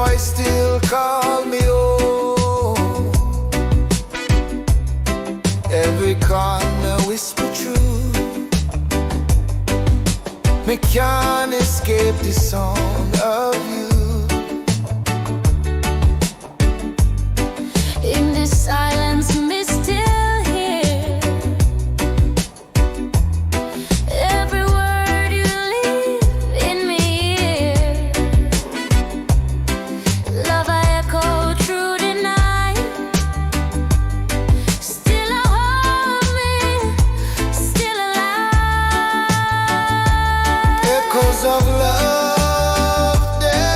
voice still call me home. Every corner whisper true. Me can't escape the sound of you. In this silence, me still hear every word you leave in me ear. Love I echo through the night. Still I hold me, still alive. Echoes of love, they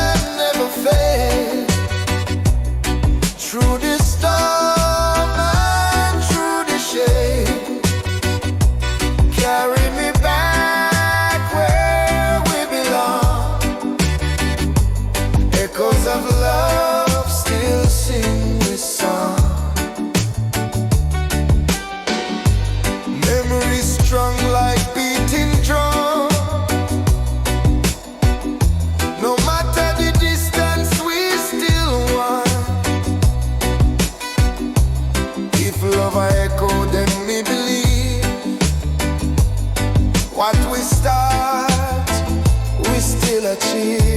never fade. Through the storm and through the shade, carry me back where we belong. Echoes of love still sing this song. Memories strung like beating drum. No matter the distance, we still one. If love I echo, then me believe what we start, we still achieve.